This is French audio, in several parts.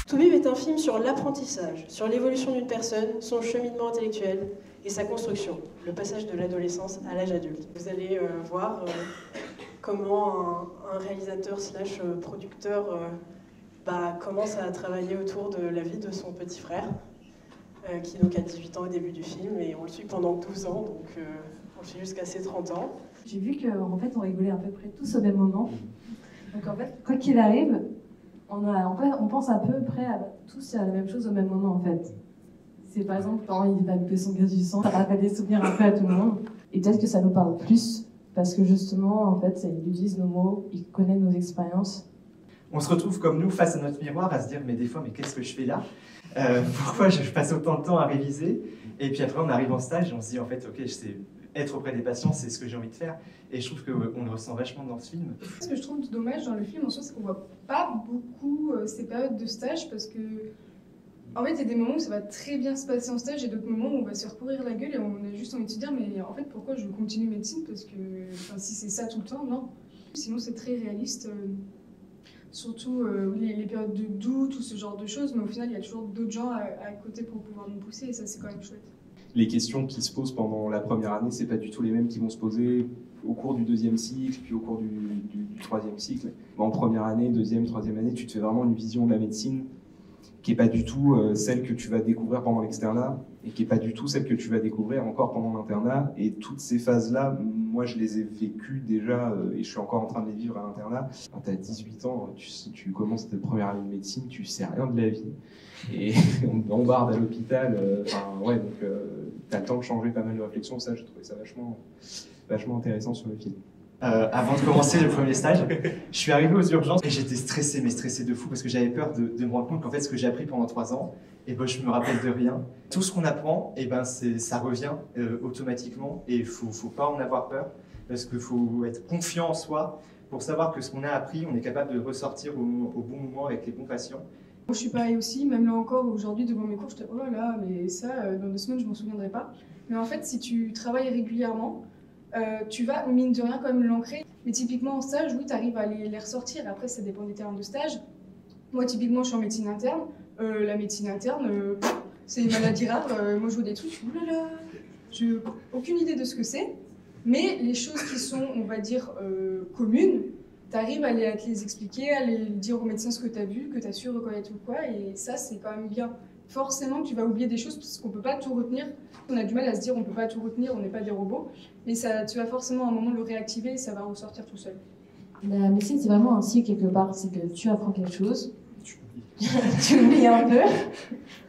Toubib est un film sur l'apprentissage, sur l'évolution d'une personne, son cheminement intellectuel et sa construction, le passage de l'adolescence à l'âge adulte. Vous allez voir comment un réalisateur slash producteur commence à travailler autour de la vie de son petit frère, qui donc a 18 ans au début du film, et on le suit pendant 12 ans, donc on le suit jusqu'à ses 30 ans. J'ai vu qu'en fait on rigolait à peu près tous au même moment, donc en fait quoi qu'il arrive, on pense à peu près tous à la même chose au même moment en fait. C'est par exemple quand il va louper son gaz du sang, ça rappelle des souvenirs un peu à tout le monde, et peut-être que ça nous parle plus, parce que justement en fait ils utilisent nos mots, ils connaissent nos expériences. On se retrouve comme nous face à notre miroir à se dire mais des fois mais qu'est-ce que je fais là, pourquoi je passe autant de temps à réviser, et puis après on arrive en stage et on se dit en fait ok, être auprès des patients c'est ce que j'ai envie de faire, et je trouve qu'on le ressent vachement dans ce film. Ce que je trouve dommage dans le film en soi, c'est qu'on voit pas beaucoup ces périodes de stage, parce que en fait il y a des moments où ça va très bien se passer en stage et d'autres moments où on va se faire pourrir la gueule et on a juste envie de se dire mais en fait pourquoi je continue médecine, parce que si c'est ça tout le temps, non. Sinon c'est très réaliste. Surtout les périodes de doute ou ce genre de choses, mais au final il y a toujours d'autres gens à côté pour pouvoir nous pousser, et ça c'est quand même chouette. Les questions qui se posent pendant la première année, c'est pas du tout les mêmes qui vont se poser au cours du deuxième cycle, puis au cours du troisième cycle. En première année, deuxième, troisième année, tu te fais vraiment une vision de la médecine qui n'est pas du tout celle que tu vas découvrir pendant l'externat, et qui n'est pas du tout celle que tu vas découvrir encore pendant l'internat. Et toutes ces phases-là, moi je les ai vécues déjà, et je suis encore en train de les vivre à l'internat. Quand tu as 18 ans, tu commences ta première année de médecine, tu sais rien de la vie, et on te bombarde à l'hôpital, donc tu as le temps de changer pas mal de réflexions. Ça, j'ai trouvé ça vachement intéressant sur le film. Avant de commencer le premier stage, je suis arrivé aux urgences et j'étais stressé, mais stressé de fou, parce que j'avais peur de me rendre compte qu'en fait ce que j'ai appris pendant 3 ans, je me rappelle de rien. Tout ce qu'on apprend, ça revient automatiquement, et il faut pas en avoir peur, parce qu'il faut être confiant en soi pour savoir que ce qu'on a appris, on est capable de le ressortir au bon moment avec les bons patients. Moi je suis pareil aussi, même là encore aujourd'hui devant mes cours, je te dis oh là là, mais ça dans 2 semaines je m'en souviendrai pas. Mais en fait si tu travailles régulièrement, tu vas, mine de rien, quand même l'ancrer. Mais typiquement en stage, oui, tu arrives à les ressortir. Après, ça dépend des terrains de stage. Moi, typiquement, je suis en médecine interne. La médecine interne, c'est une maladie rare. Moi, je vois des trucs, oulala, j'ai aucune idée de ce que c'est. Mais les choses qui sont, on va dire, communes, tu arrives à te les expliquer, à les dire aux médecins ce que tu as vu, que tu as su reconnaître ou quoi. Et ça, c'est quand même bien. Forcément, tu vas oublier des choses parce qu'on ne peut pas tout retenir. On a du mal à se dire on ne peut pas tout retenir, on n'est pas des robots. Mais ça, tu vas forcément à un moment le réactiver et ça va ressortir tout seul. La médecine, c'est vraiment un cycle quelque part. C'est que tu apprends quelque chose, tu oublies un peu,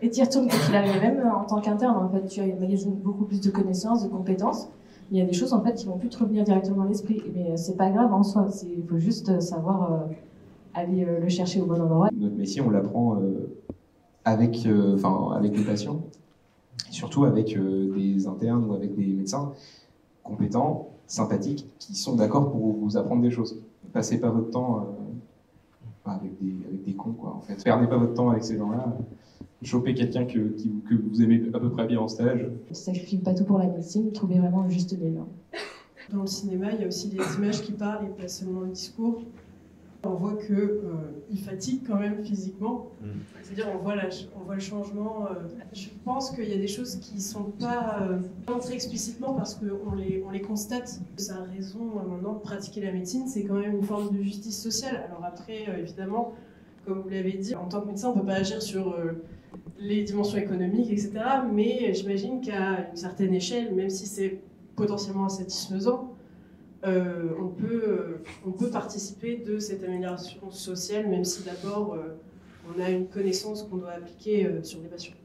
et tu y retournes quand il arrive. Même en tant qu'interne, en fait, tu emmagasines beaucoup plus de connaissances, de compétences. Il y a des choses en fait qui vont plus te revenir directement à l'esprit. Mais c'est pas grave en soi. Il faut juste savoir aller le chercher au bon endroit. Notre métier, on l'apprend avec les patients, et surtout avec des internes ou avec des médecins compétents, sympathiques, qui sont d'accord pour vous apprendre des choses. Ne passez pas votre temps avec des cons, quoi, en fait. Perdez pas votre temps avec ces gens-là. Chopez quelqu'un que vous aimez à peu près bien en stage. Ne sacrifiez pas tout pour la médecine, trouvez vraiment le juste milieu. Dans le cinéma, il y a aussi des images qui parlent et pas seulement le discours. On voit qu'il fatigue quand même physiquement. C'est-à-dire on voit le changement. Je pense qu'il y a des choses qui ne sont pas montrées explicitement parce qu'on les constate. Sa raison maintenant de pratiquer la médecine, c'est quand même une forme de justice sociale. Alors après, évidemment, comme vous l'avez dit, en tant que médecin, on ne peut pas agir sur les dimensions économiques, etc. Mais j'imagine qu'à une certaine échelle, même si c'est potentiellement insatisfaisant, on peut participer de cette amélioration sociale, même si d'abord on a une connaissance qu'on doit appliquer sur les patients.